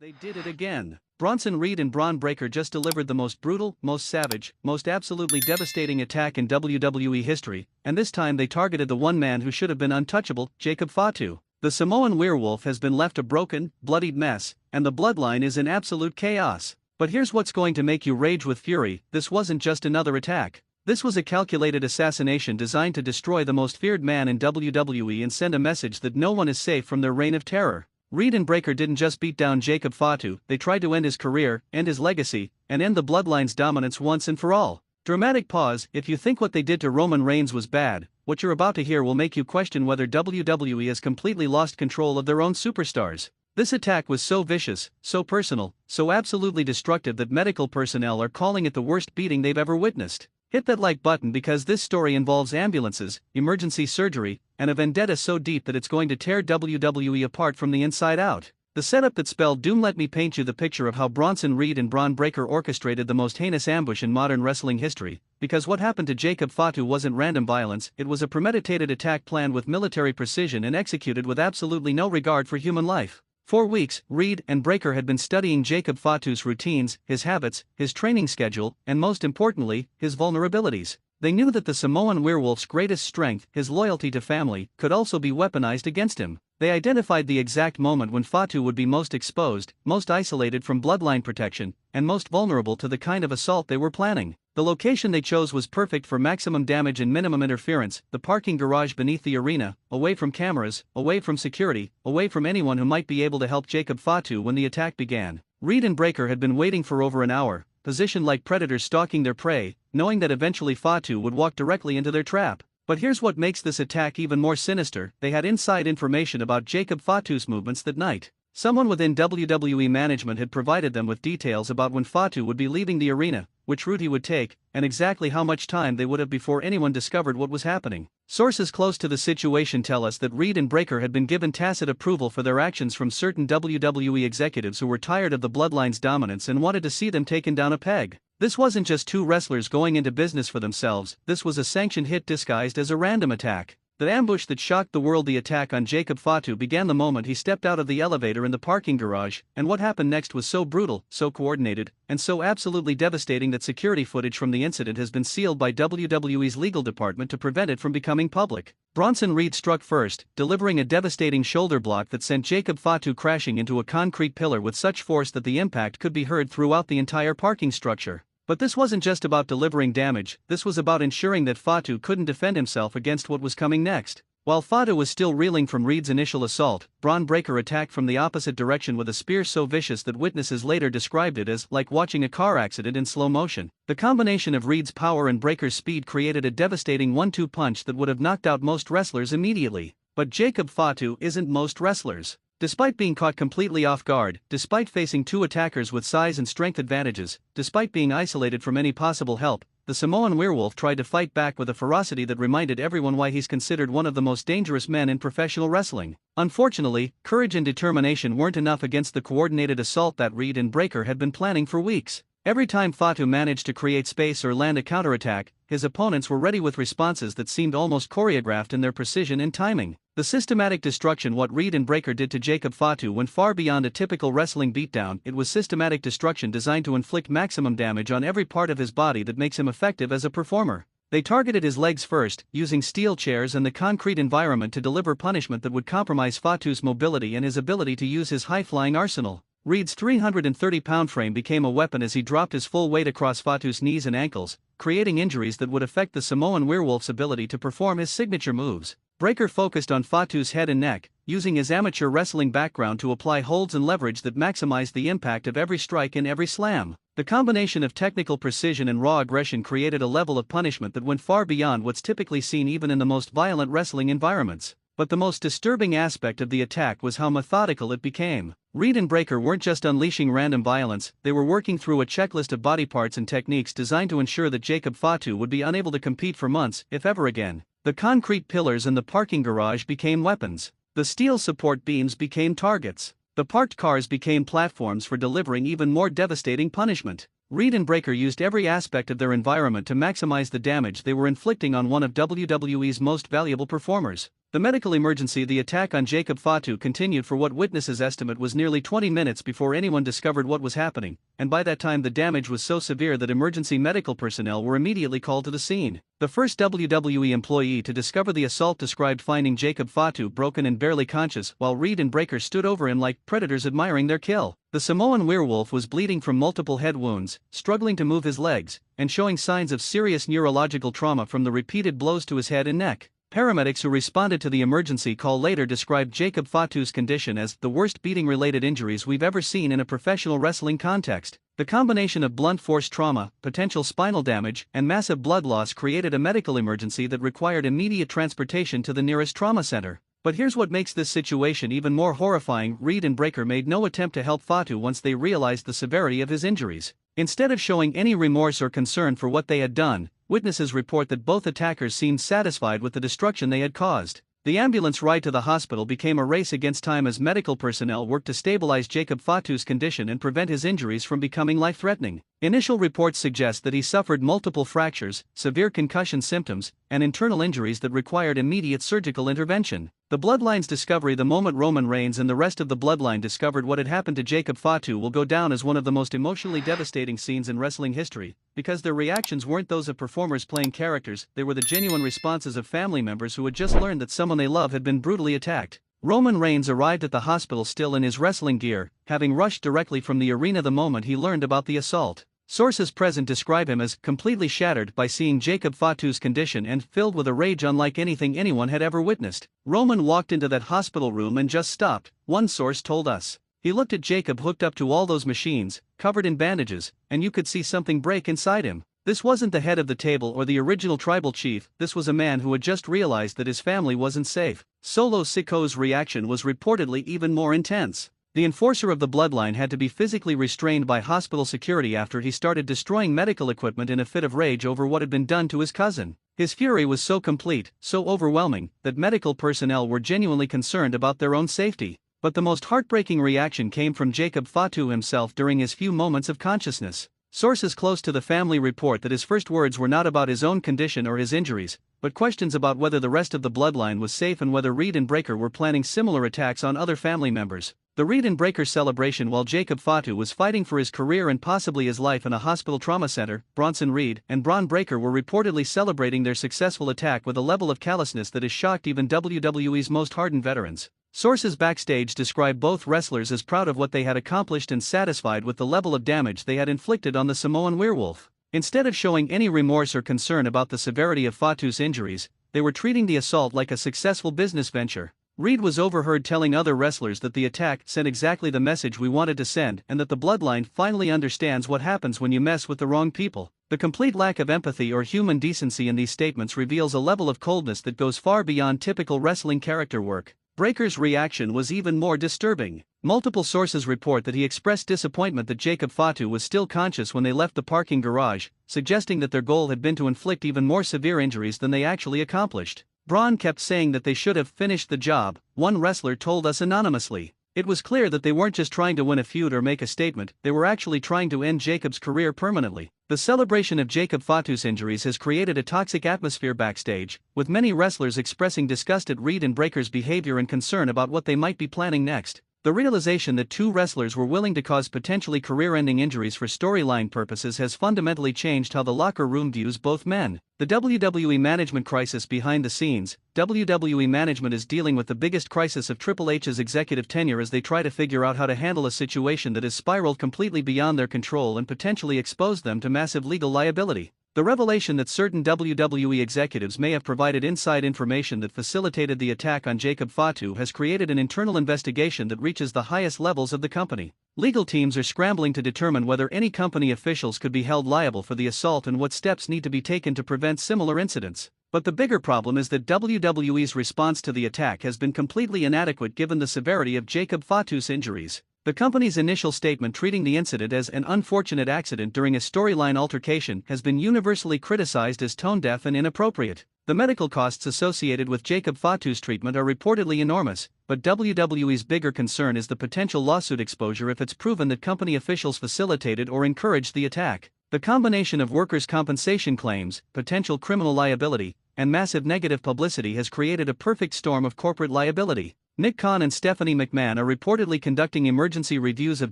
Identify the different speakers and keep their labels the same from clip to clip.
Speaker 1: They did it again. Bronson Reed and Bron Breakker just delivered the most brutal, most savage, most absolutely devastating attack in WWE history, and this time they targeted the one man who should have been untouchable, Jacob Fatu. The Samoan werewolf has been left a broken, bloodied mess, and the bloodline is in absolute chaos. But here's what's going to make you rage with fury: this wasn't just another attack. This was a calculated assassination designed to destroy the most feared man in WWE and send a message that no one is safe from their reign of terror. Reed and Breakker didn't just beat down Jacob Fatu, they tried to end his career, end his legacy, and end the bloodline's dominance once and for all. Dramatic pause. If you think what they did to Roman Reigns was bad, what you're about to hear will make you question whether WWE has completely lost control of their own superstars. This attack was so vicious, so personal, so absolutely destructive that medical personnel are calling it the worst beating they've ever witnessed. Hit that like button because this story involves ambulances, emergency surgery, and a vendetta so deep that it's going to tear WWE apart from the inside out. The setup that spelled doom. Let me paint you the picture of how Bronson Reed and Bron Breakker orchestrated the most heinous ambush in modern wrestling history, because what happened to Jacob Fatu wasn't random violence, it was a premeditated attack planned with military precision and executed with absolutely no regard for human life. For weeks, Reed and Breakker had been studying Jacob Fatu's routines, his habits, his training schedule, and most importantly, his vulnerabilities. They knew that the Samoan werewolf's greatest strength, his loyalty to family, could also be weaponized against him. They identified the exact moment when Fatu would be most exposed, most isolated from bloodline protection, and most vulnerable to the kind of assault they were planning. The location they chose was perfect for maximum damage and minimum interference: the parking garage beneath the arena, away from cameras, away from security, away from anyone who might be able to help Jacob Fatu when the attack began. Reed and Breakker had been waiting for over an hour, positioned like predators stalking their prey, knowing that eventually Fatu would walk directly into their trap. But here's what makes this attack even more sinister: they had inside information about Jacob Fatu's movements that night. Someone within WWE management had provided them with details about when Fatu would be leaving the arena, which route he would take, and exactly how much time they would have before anyone discovered what was happening. Sources close to the situation tell us that Reed and Breakker had been given tacit approval for their actions from certain WWE executives who were tired of the bloodline's dominance and wanted to see them taken down a peg. This wasn't just two wrestlers going into business for themselves, this was a sanctioned hit disguised as a random attack. The ambush that shocked the world. The attack on Jacob Fatu began the moment he stepped out of the elevator in the parking garage, and what happened next was so brutal, so coordinated, and so absolutely devastating that security footage from the incident has been sealed by WWE's legal department to prevent it from becoming public. Bronson Reed struck first, delivering a devastating shoulder block that sent Jacob Fatu crashing into a concrete pillar with such force that the impact could be heard throughout the entire parking structure. But this wasn't just about delivering damage, this was about ensuring that Fatu couldn't defend himself against what was coming next. While Fatu was still reeling from Reed's initial assault, Bron Breakker attacked from the opposite direction with a spear so vicious that witnesses later described it as like watching a car accident in slow motion. The combination of Reed's power and Breakker's speed created a devastating 1-2 punch that would have knocked out most wrestlers immediately. But Jacob Fatu isn't most wrestlers. Despite being caught completely off guard, despite facing two attackers with size and strength advantages, despite being isolated from any possible help, the Samoan werewolf tried to fight back with a ferocity that reminded everyone why he's considered one of the most dangerous men in professional wrestling. Unfortunately, courage and determination weren't enough against the coordinated assault that Reed and Breakker had been planning for weeks. Every time Fatu managed to create space or land a counterattack, his opponents were ready with responses that seemed almost choreographed in their precision and timing. The systematic destruction. What Reed and Breakker did to Jacob Fatu went far beyond a typical wrestling beatdown. It was systematic destruction designed to inflict maximum damage on every part of his body that makes him effective as a performer. They targeted his legs first, using steel chairs and the concrete environment to deliver punishment that would compromise Fatu's mobility and his ability to use his high-flying arsenal. Reed's 330-pound frame became a weapon as he dropped his full weight across Fatu's knees and ankles, creating injuries that would affect the Samoan werewolf's ability to perform his signature moves. Breakker focused on Fatu's head and neck, using his amateur wrestling background to apply holds and leverage that maximized the impact of every strike and every slam. The combination of technical precision and raw aggression created a level of punishment that went far beyond what's typically seen even in the most violent wrestling environments. But the most disturbing aspect of the attack was how methodical it became. Reed and Breakker weren't just unleashing random violence, they were working through a checklist of body parts and techniques designed to ensure that Jacob Fatu would be unable to compete for months, if ever again. The concrete pillars in the parking garage became weapons. The steel support beams became targets. The parked cars became platforms for delivering even more devastating punishment. Reed and Breakker used every aspect of their environment to maximize the damage they were inflicting on one of WWE's most valuable performers. The medical emergency, the attack on Jacob Fatu, continued for what witnesses estimate was nearly 20 minutes before anyone discovered what was happening, and by that time the damage was so severe that emergency medical personnel were immediately called to the scene. The first WWE employee to discover the assault described finding Jacob Fatu broken and barely conscious while Reed and Breakker stood over him like predators admiring their kill. The Samoan werewolf was bleeding from multiple head wounds, struggling to move his legs, and showing signs of serious neurological trauma from the repeated blows to his head and neck. Paramedics who responded to the emergency call later described Jacob Fatu's condition as the worst beating-related injuries we've ever seen in a professional wrestling context. The combination of blunt force trauma, potential spinal damage, and massive blood loss created a medical emergency that required immediate transportation to the nearest trauma center. But here's what makes this situation even more horrifying: Reed and Breakker made no attempt to help Fatu once they realized the severity of his injuries. Instead of showing any remorse or concern for what they had done, witnesses report that both attackers seemed satisfied with the destruction they had caused. The ambulance ride to the hospital became a race against time as medical personnel worked to stabilize Jacob Fatu's condition and prevent his injuries from becoming life-threatening. Initial reports suggest that he suffered multiple fractures, severe concussion symptoms, and internal injuries that required immediate surgical intervention. The Bloodline's discovery, the moment Roman Reigns and the rest of the Bloodline discovered what had happened to Jacob Fatu, will go down as one of the most emotionally devastating scenes in wrestling history, because their reactions weren't those of performers playing characters, they were the genuine responses of family members who had just learned that someone they love had been brutally attacked. Roman Reigns arrived at the hospital still in his wrestling gear, having rushed directly from the arena the moment he learned about the assault. Sources present describe him as completely shattered by seeing Jacob Fatu's condition and filled with a rage unlike anything anyone had ever witnessed. Roman walked into that hospital room and just stopped, one source told us. He looked at Jacob hooked up to all those machines, covered in bandages, and you could see something break inside him. This wasn't the head of the table or the original tribal chief, this was a man who had just realized that his family wasn't safe. Solo Siko's reaction was reportedly even more intense. The enforcer of the Bloodline had to be physically restrained by hospital security after he started destroying medical equipment in a fit of rage over what had been done to his cousin. His fury was so complete, so overwhelming, that medical personnel were genuinely concerned about their own safety. But the most heartbreaking reaction came from Jacob Fatu himself during his few moments of consciousness. Sources close to the family report that his first words were not about his own condition or his injuries, but questions about whether the rest of the Bloodline was safe and whether Reed and Breakker were planning similar attacks on other family members. The Reed and Breakker celebration while Jacob Fatu was fighting for his career and possibly his life in a hospital trauma center, Bronson Reed and Bron Breakker were reportedly celebrating their successful attack with a level of callousness that has shocked even WWE's most hardened veterans. Sources backstage describe both wrestlers as proud of what they had accomplished and satisfied with the level of damage they had inflicted on the Samoan werewolf. Instead of showing any remorse or concern about the severity of Fatu's injuries, they were treating the assault like a successful business venture. Reed was overheard telling other wrestlers that the attack sent exactly the message we wanted to send and that the Bloodline finally understands what happens when you mess with the wrong people. The complete lack of empathy or human decency in these statements reveals a level of coldness that goes far beyond typical wrestling character work. Breakker's reaction was even more disturbing. Multiple sources report that he expressed disappointment that Jacob Fatu was still conscious when they left the parking garage, suggesting that their goal had been to inflict even more severe injuries than they actually accomplished. Bron kept saying that they should have finished the job, one wrestler told us anonymously. It was clear that they weren't just trying to win a feud or make a statement, they were actually trying to end Jacob's career permanently. The celebration of Jacob Fatu's injuries has created a toxic atmosphere backstage, with many wrestlers expressing disgust at Reed and Breakker's behavior and concern about what they might be planning next. The realization that two wrestlers were willing to cause potentially career-ending injuries for storyline purposes has fundamentally changed how the locker room views both men. The WWE management crisis behind the scenes. WWE management is dealing with the biggest crisis of Triple H's executive tenure as they try to figure out how to handle a situation that has spiraled completely beyond their control and potentially exposed them to massive legal liability. The revelation that certain WWE executives may have provided inside information that facilitated the attack on Jacob Fatu has created an internal investigation that reaches the highest levels of the company. Legal teams are scrambling to determine whether any company officials could be held liable for the assault and what steps need to be taken to prevent similar incidents. But the bigger problem is that WWE's response to the attack has been completely inadequate given the severity of Jacob Fatu's injuries. The company's initial statement treating the incident as an unfortunate accident during a storyline altercation has been universally criticized as tone-deaf and inappropriate. The medical costs associated with Jacob Fatu's treatment are reportedly enormous, but WWE's bigger concern is the potential lawsuit exposure if it's proven that company officials facilitated or encouraged the attack. The combination of workers' compensation claims, potential criminal liability, and massive negative publicity has created a perfect storm of corporate liability. Nick Khan and Stephanie McMahon are reportedly conducting emergency reviews of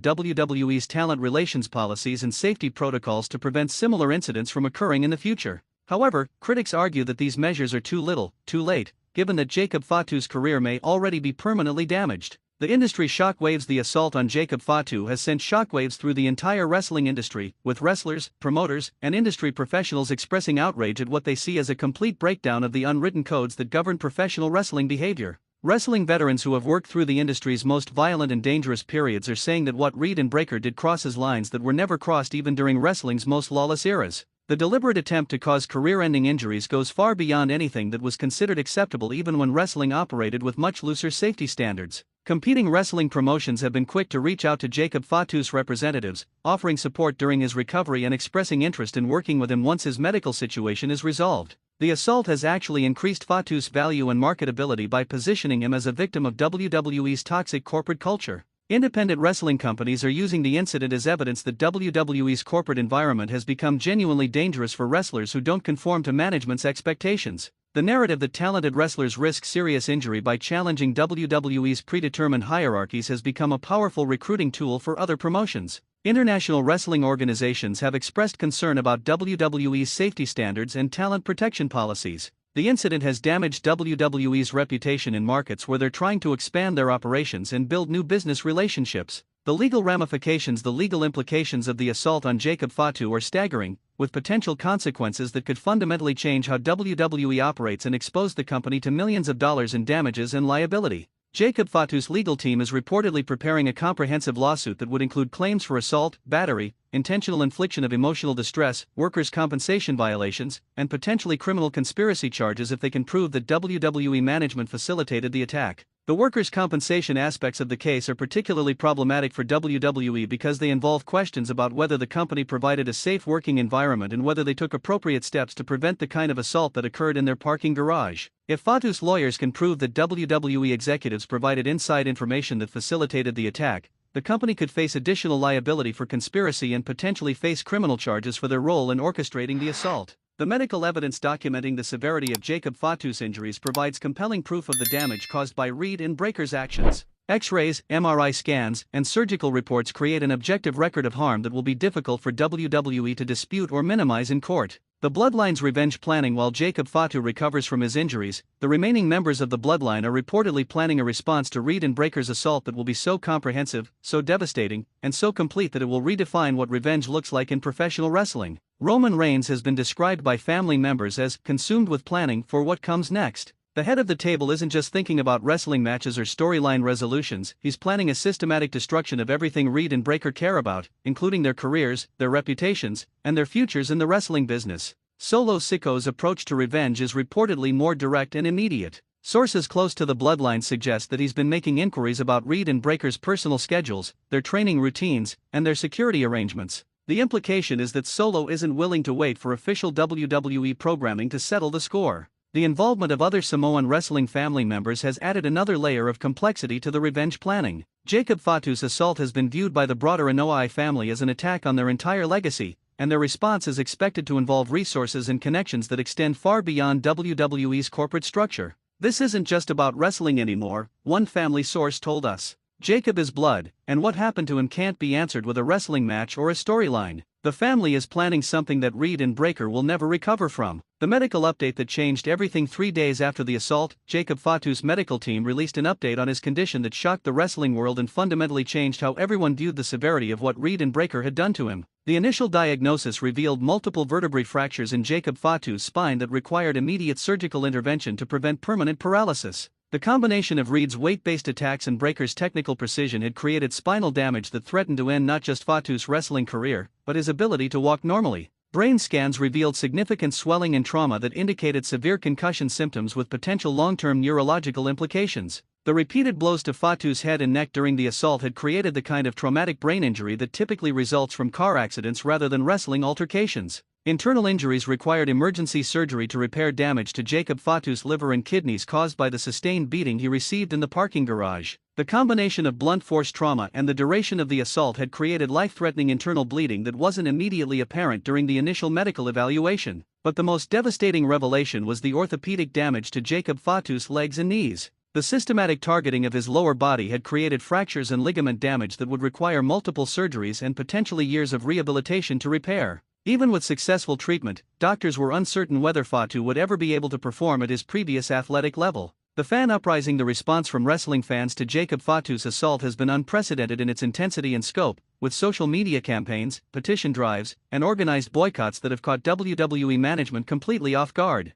Speaker 1: WWE's talent relations policies and safety protocols to prevent similar incidents from occurring in the future. However, critics argue that these measures are too little, too late, given that Jacob Fatu's career may already be permanently damaged. The industry shockwaves. The assault on Jacob Fatu has sent shockwaves through the entire wrestling industry, with wrestlers, promoters, and industry professionals expressing outrage at what they see as a complete breakdown of the unwritten codes that govern professional wrestling behavior. Wrestling veterans who have worked through the industry's most violent and dangerous periods are saying that what Reed and Breakker did crosses lines that were never crossed even during wrestling's most lawless eras. The deliberate attempt to cause career-ending injuries goes far beyond anything that was considered acceptable even when wrestling operated with much looser safety standards. Competing wrestling promotions have been quick to reach out to Jacob Fatu's representatives, offering support during his recovery and expressing interest in working with him once his medical situation is resolved. The assault has actually increased Fatu's value and marketability by positioning him as a victim of WWE's toxic corporate culture. Independent wrestling companies are using the incident as evidence that WWE's corporate environment has become genuinely dangerous for wrestlers who don't conform to management's expectations. The narrative that talented wrestlers risk serious injury by challenging WWE's predetermined hierarchies has become a powerful recruiting tool for other promotions. International wrestling organizations have expressed concern about WWE's safety standards and talent protection policies. The incident has damaged WWE's reputation in markets where they're trying to expand their operations and build new business relationships. The legal ramifications. The legal implications of the assault on Jacob Fatu are staggering, with potential consequences that could fundamentally change how WWE operates and expose the company to millions of dollars in damages and liability. Jacob Fatu's legal team is reportedly preparing a comprehensive lawsuit that would include claims for assault, battery, intentional infliction of emotional distress, workers' compensation violations, and potentially criminal conspiracy charges if they can prove that WWE management facilitated the attack. The workers' compensation aspects of the case are particularly problematic for WWE because they involve questions about whether the company provided a safe working environment and whether they took appropriate steps to prevent the kind of assault that occurred in their parking garage. If Fatu's lawyers can prove that WWE executives provided inside information that facilitated the attack, the company could face additional liability for conspiracy and potentially face criminal charges for their role in orchestrating the assault. The medical evidence documenting the severity of Jacob Fatu's injuries provides compelling proof of the damage caused by Reed and Breakker's actions. X-rays, MRI scans, and surgical reports create an objective record of harm that will be difficult for WWE to dispute or minimize in court. The Bloodline's revenge planning. While Jacob Fatu recovers from his injuries, the remaining members of the Bloodline are reportedly planning a response to Reed and Breakker's assault that will be so comprehensive, so devastating, and so complete that it will redefine what revenge looks like in professional wrestling. Roman Reigns has been described by family members as consumed with planning for what comes next. The head of the table isn't just thinking about wrestling matches or storyline resolutions, he's planning a systematic destruction of everything Reed and Breakker care about, including their careers, their reputations, and their futures in the wrestling business. Solo Siko's approach to revenge is reportedly more direct and immediate. Sources close to the Bloodline suggest that he's been making inquiries about Reed and Breakker's personal schedules, their training routines, and their security arrangements. The implication is that Solo isn't willing to wait for official WWE programming to settle the score. The involvement of other Samoan wrestling family members has added another layer of complexity to the revenge planning. Jacob Fatu's assault has been viewed by the broader Anoa'i family as an attack on their entire legacy, and their response is expected to involve resources and connections that extend far beyond WWE's corporate structure. This isn't just about wrestling anymore, one family source told us. Jacob is blood, and what happened to him can't be answered with a wrestling match or a storyline. The family is planning something that Reed and Breakker will never recover from. The medical update that changed everything. 3 days after the assault, Jacob Fatu's medical team released an update on his condition that shocked the wrestling world and fundamentally changed how everyone viewed the severity of what Reed and Breakker had done to him. The initial diagnosis revealed multiple vertebrae fractures in Jacob Fatu's spine that required immediate surgical intervention to prevent permanent paralysis. The combination of Reed's weight-based attacks and Breakker's technical precision had created spinal damage that threatened to end not just Fatu's wrestling career, but his ability to walk normally. Brain scans revealed significant swelling and trauma that indicated severe concussion symptoms with potential long-term neurological implications. The repeated blows to Fatu's head and neck during the assault had created the kind of traumatic brain injury that typically results from car accidents rather than wrestling altercations. Internal injuries required emergency surgery to repair damage to Jacob Fatu's liver and kidneys caused by the sustained beating he received in the parking garage. The combination of blunt force trauma and the duration of the assault had created life-threatening internal bleeding that wasn't immediately apparent during the initial medical evaluation. But the most devastating revelation was the orthopedic damage to Jacob Fatu's legs and knees. The systematic targeting of his lower body had created fractures and ligament damage that would require multiple surgeries and potentially years of rehabilitation to repair. Even with successful treatment, doctors were uncertain whether Fatu would ever be able to perform at his previous athletic level. The fan uprising. The response from wrestling fans to Jacob Fatu's assault has been unprecedented in its intensity and scope, with social media campaigns, petition drives, and organized boycotts that have caught WWE management completely off guard.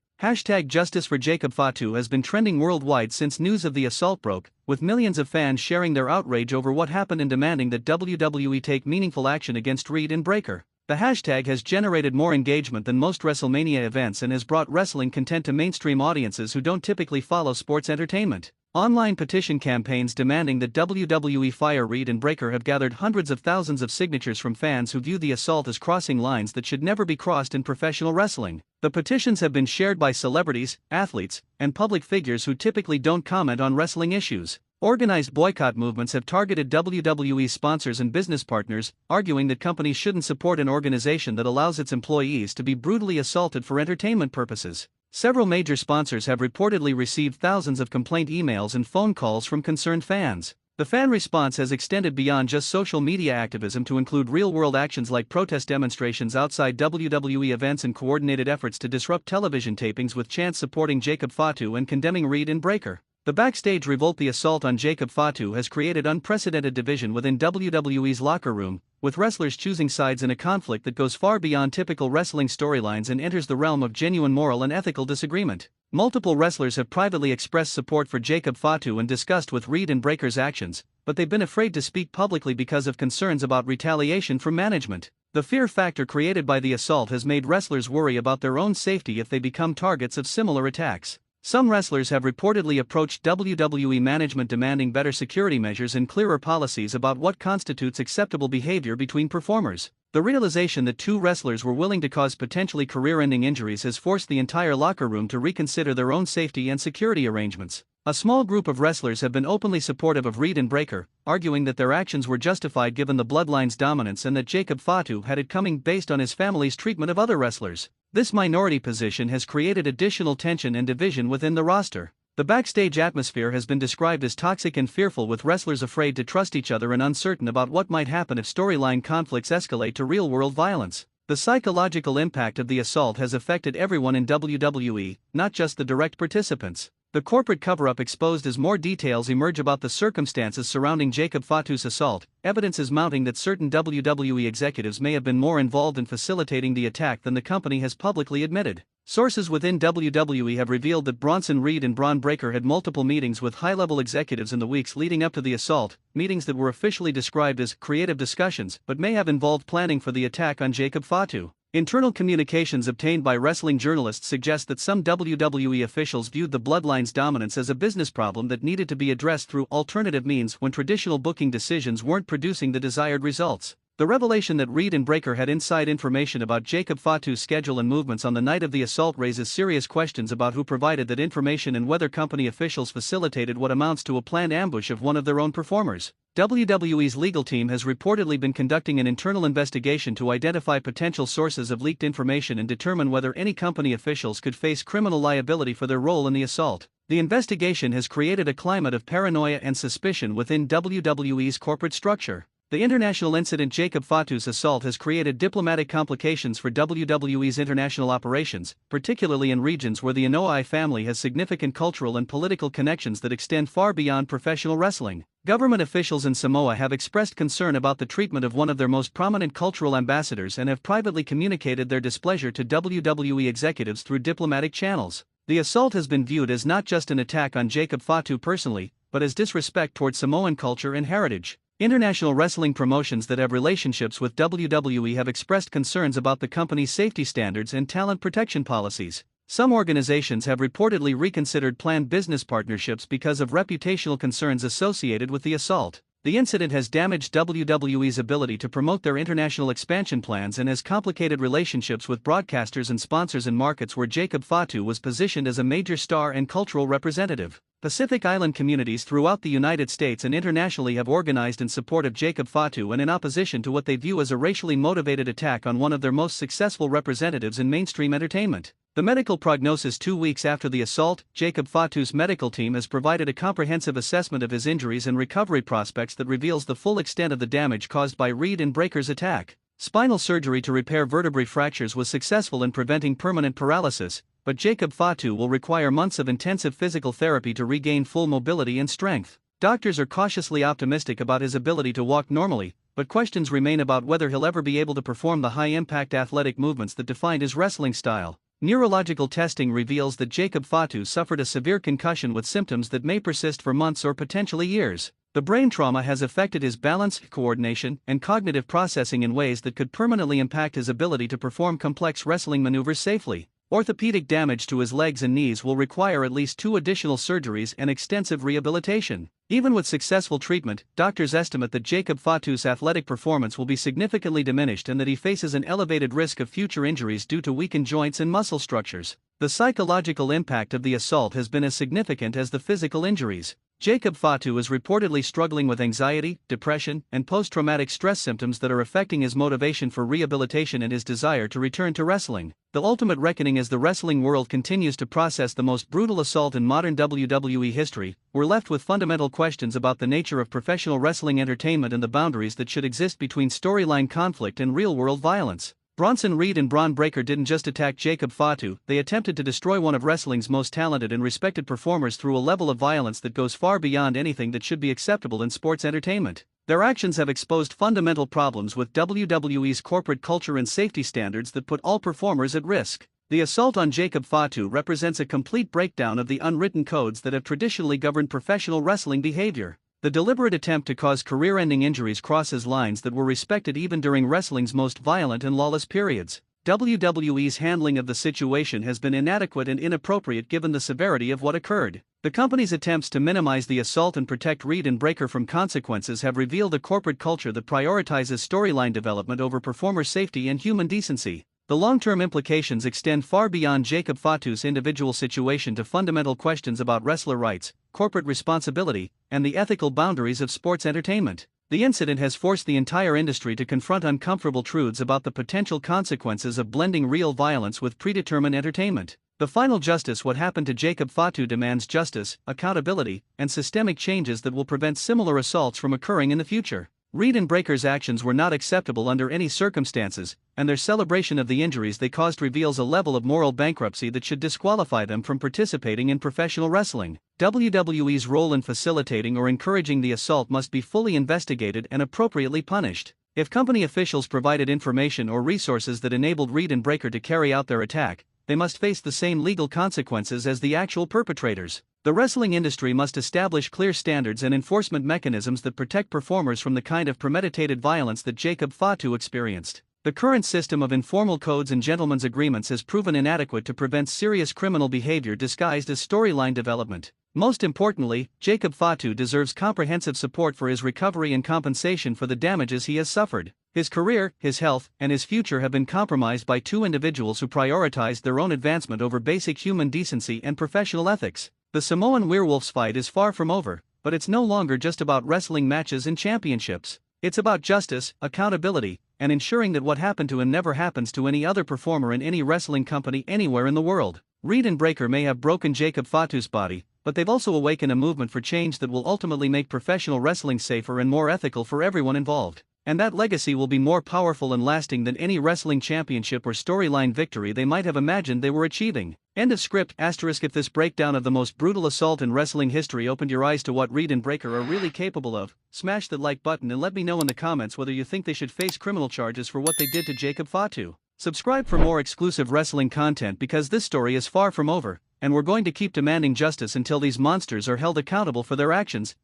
Speaker 1: #Justice for Jacob Fatu has been trending worldwide since news of the assault broke, with millions of fans sharing their outrage over what happened and demanding that WWE take meaningful action against Reed and Breakker. The hashtag has generated more engagement than most WrestleMania events and has brought wrestling content to mainstream audiences who don't typically follow sports entertainment. Online petition campaigns demanding that WWE fire Reed and Breakker have gathered hundreds of thousands of signatures from fans who view the assault as crossing lines that should never be crossed in professional wrestling. The petitions have been shared by celebrities, athletes, and public figures who typically don't comment on wrestling issues. Organized boycott movements have targeted WWE sponsors and business partners, arguing that companies shouldn't support an organization that allows its employees to be brutally assaulted for entertainment purposes. Several major sponsors have reportedly received thousands of complaint emails and phone calls from concerned fans. The fan response has extended beyond just social media activism to include real-world actions like protest demonstrations outside WWE events and coordinated efforts to disrupt television tapings with chants supporting Jacob Fatu and condemning Reed and Breakker. The Backstage revolt. The assault on Jacob Fatu has created unprecedented division within WWE's locker room, with wrestlers choosing sides in a conflict that goes far beyond typical wrestling storylines and enters the realm of genuine moral and ethical disagreement. Multiple wrestlers have privately expressed support for Jacob Fatu and disgust with Reed and Breakker's actions, but they've been afraid to speak publicly because of concerns about retaliation from management. The fear factor created by the assault has made wrestlers worry about their own safety if they become targets of similar attacks. Some wrestlers have reportedly approached WWE management demanding better security measures and clearer policies about what constitutes acceptable behavior between performers. The realization that two wrestlers were willing to cause potentially career-ending injuries has forced the entire locker room to reconsider their own safety and security arrangements. A small group of wrestlers have been openly supportive of Reed and Breakker, arguing that their actions were justified given the Bloodline's dominance and that Jacob Fatu had it coming based on his family's treatment of other wrestlers. This minority position has created additional tension and division within the roster. The backstage atmosphere has been described as toxic and fearful, with wrestlers afraid to trust each other and uncertain about what might happen if storyline conflicts escalate to real-world violence. The psychological impact of the assault has affected everyone in WWE, not just the direct participants. The corporate cover-up exposed as more details emerge about the circumstances surrounding Jacob Fatu's assault. Evidence is mounting that certain WWE executives may have been more involved in facilitating the attack than the company has publicly admitted. Sources within WWE have revealed that Bronson, Reed and Bron Breakker had multiple meetings with high-level executives in the weeks leading up to the assault, meetings that were officially described as creative discussions but may have involved planning for the attack on Jacob Fatu. Internal communications obtained by wrestling journalists suggest that some WWE officials viewed the Bloodline's dominance as a business problem that needed to be addressed through alternative means when traditional booking decisions weren't producing the desired results. The revelation that Reed and Breakker had inside information about Jacob Fatu's schedule and movements on the night of the assault raises serious questions about who provided that information and whether company officials facilitated what amounts to a planned ambush of one of their own performers. WWE's legal team has reportedly been conducting an internal investigation to identify potential sources of leaked information and determine whether any company officials could face criminal liability for their role in the assault. The investigation has created a climate of paranoia and suspicion within WWE's corporate structure. The international incident Jacob Fatu's assault has created diplomatic complications for WWE's international operations, particularly in regions where the Anoa'i family has significant cultural and political connections that extend far beyond professional wrestling. Government officials in Samoa have expressed concern about the treatment of one of their most prominent cultural ambassadors and have privately communicated their displeasure to WWE executives through diplomatic channels. The assault has been viewed as not just an attack on Jacob Fatu personally, but as disrespect toward Samoan culture and heritage. International wrestling promotions that have relationships with WWE have expressed concerns about the company's safety standards and talent protection policies. Some organizations have reportedly reconsidered planned business partnerships because of reputational concerns associated with the assault. The incident has damaged WWE's ability to promote their international expansion plans and has complicated relationships with broadcasters and sponsors in markets where Jacob Fatu was positioned as a major star and cultural representative. Pacific Island communities throughout the United States and internationally have organized in support of Jacob Fatu and in opposition to what they view as a racially motivated attack on one of their most successful representatives in mainstream entertainment. The medical prognosis 2 weeks after the assault, Jacob Fatu's medical team has provided a comprehensive assessment of his injuries and recovery prospects that reveals the full extent of the damage caused by Reed and Breaker's attack. Spinal surgery to repair vertebrae fractures was successful in preventing permanent paralysis, but Jacob Fatu will require months of intensive physical therapy to regain full mobility and strength. Doctors are cautiously optimistic about his ability to walk normally, but questions remain about whether he'll ever be able to perform the high-impact athletic movements that defined his wrestling style. Neurological testing reveals that Jacob Fatu suffered a severe concussion with symptoms that may persist for months or potentially years. The brain trauma has affected his balance, coordination, and cognitive processing in ways that could permanently impact his ability to perform complex wrestling maneuvers safely. Orthopedic damage to his legs and knees will require at least 2 additional surgeries and extensive rehabilitation. Even with successful treatment, doctors estimate that Jacob Fatu's athletic performance will be significantly diminished and that he faces an elevated risk of future injuries due to weakened joints and muscle structures. The psychological impact of the assault has been as significant as the physical injuries. Jacob Fatu is reportedly struggling with anxiety, depression, and post-traumatic stress symptoms that are affecting his motivation for rehabilitation and his desire to return to wrestling. The ultimate reckoning as the wrestling world continues to process the most brutal assault in modern WWE history. We're left with fundamental questions about the nature of professional wrestling entertainment and the boundaries that should exist between storyline conflict and real-world violence. Bronson Reed and Bron Breakker didn't just attack Jacob Fatu, they attempted to destroy one of wrestling's most talented and respected performers through a level of violence that goes far beyond anything that should be acceptable in sports entertainment. Their actions have exposed fundamental problems with WWE's corporate culture and safety standards that put all performers at risk. The assault on Jacob Fatu represents a complete breakdown of the unwritten codes that have traditionally governed professional wrestling behavior. The deliberate attempt to cause career-ending injuries crosses lines that were respected even during wrestling's most violent and lawless periods. WWE's handling of the situation has been inadequate and inappropriate given the severity of what occurred. The company's attempts to minimize the assault and protect Reed and Breakker from consequences have revealed a corporate culture that prioritizes storyline development over performer safety and human decency. The long-term implications extend far beyond Jacob Fatu's individual situation to fundamental questions about wrestler rights, corporate responsibility, and the ethical boundaries of sports entertainment. The incident has forced the entire industry to confront uncomfortable truths about the potential consequences of blending real violence with predetermined entertainment. The final justice: what happened to Jacob Fatu, demands justice, accountability, and systemic changes that will prevent similar assaults from occurring in the future. Reed and Breakker's actions were not acceptable under any circumstances, and their celebration of the injuries they caused reveals a level of moral bankruptcy that should disqualify them from participating in professional wrestling. WWE's role in facilitating or encouraging the assault must be fully investigated and appropriately punished. If company officials provided information or resources that enabled Reed and Breakker to carry out their attack, they must face the same legal consequences as the actual perpetrators. The wrestling industry must establish clear standards and enforcement mechanisms that protect performers from the kind of premeditated violence that Jacob Fatu experienced. The current system of informal codes and gentlemen's agreements has proven inadequate to prevent serious criminal behavior disguised as storyline development. Most importantly, Jacob Fatu deserves comprehensive support for his recovery and compensation for the damages he has suffered. His career, his health, and his future have been compromised by 2 individuals who prioritized their own advancement over basic human decency and professional ethics. The Samoan Werewolves fight is far from over, but it's no longer just about wrestling matches and championships. It's about justice, accountability, and ensuring that what happened to him never happens to any other performer in any wrestling company anywhere in the world. Reed and Breakker may have broken Jacob Fatu's body, but they've also awakened a movement for change that will ultimately make professional wrestling safer and more ethical for everyone involved. And that legacy will be more powerful and lasting than any wrestling championship or storyline victory they might have imagined they were achieving. End of script. If this breakdown of the most brutal assault in wrestling history opened your eyes to what Reed and Breakker are really capable of, smash that like button and let me know in the comments whether you think they should face criminal charges for what they did to Jacob Fatu. Subscribe for more exclusive wrestling content because this story is far from over, and we're going to keep demanding justice until these monsters are held accountable for their actions.